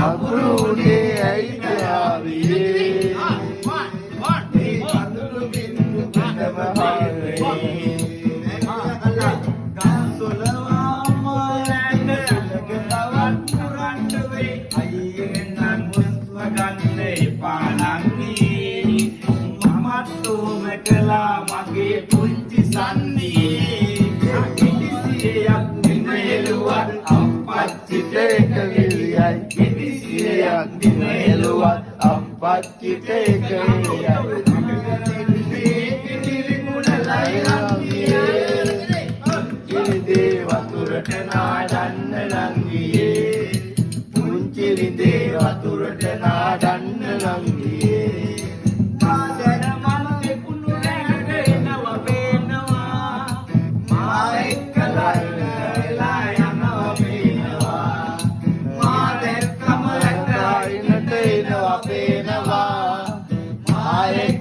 අකුරුනේ ඇයිද ආවේ අඳුරු බින්දු පිටම හාරේ මගේ පුංචි සන්නේ කිසියක් නිමෙලුවත් අපච්චිට එක විලියයි කිසියක් නිමෙලුවත් අපච්චිට එක විලියයි කිරිදේ වතුරට නාඩන්න ලංගියේ පුංචි රිදේ වතුරට නාඩන්න ලංගියේ I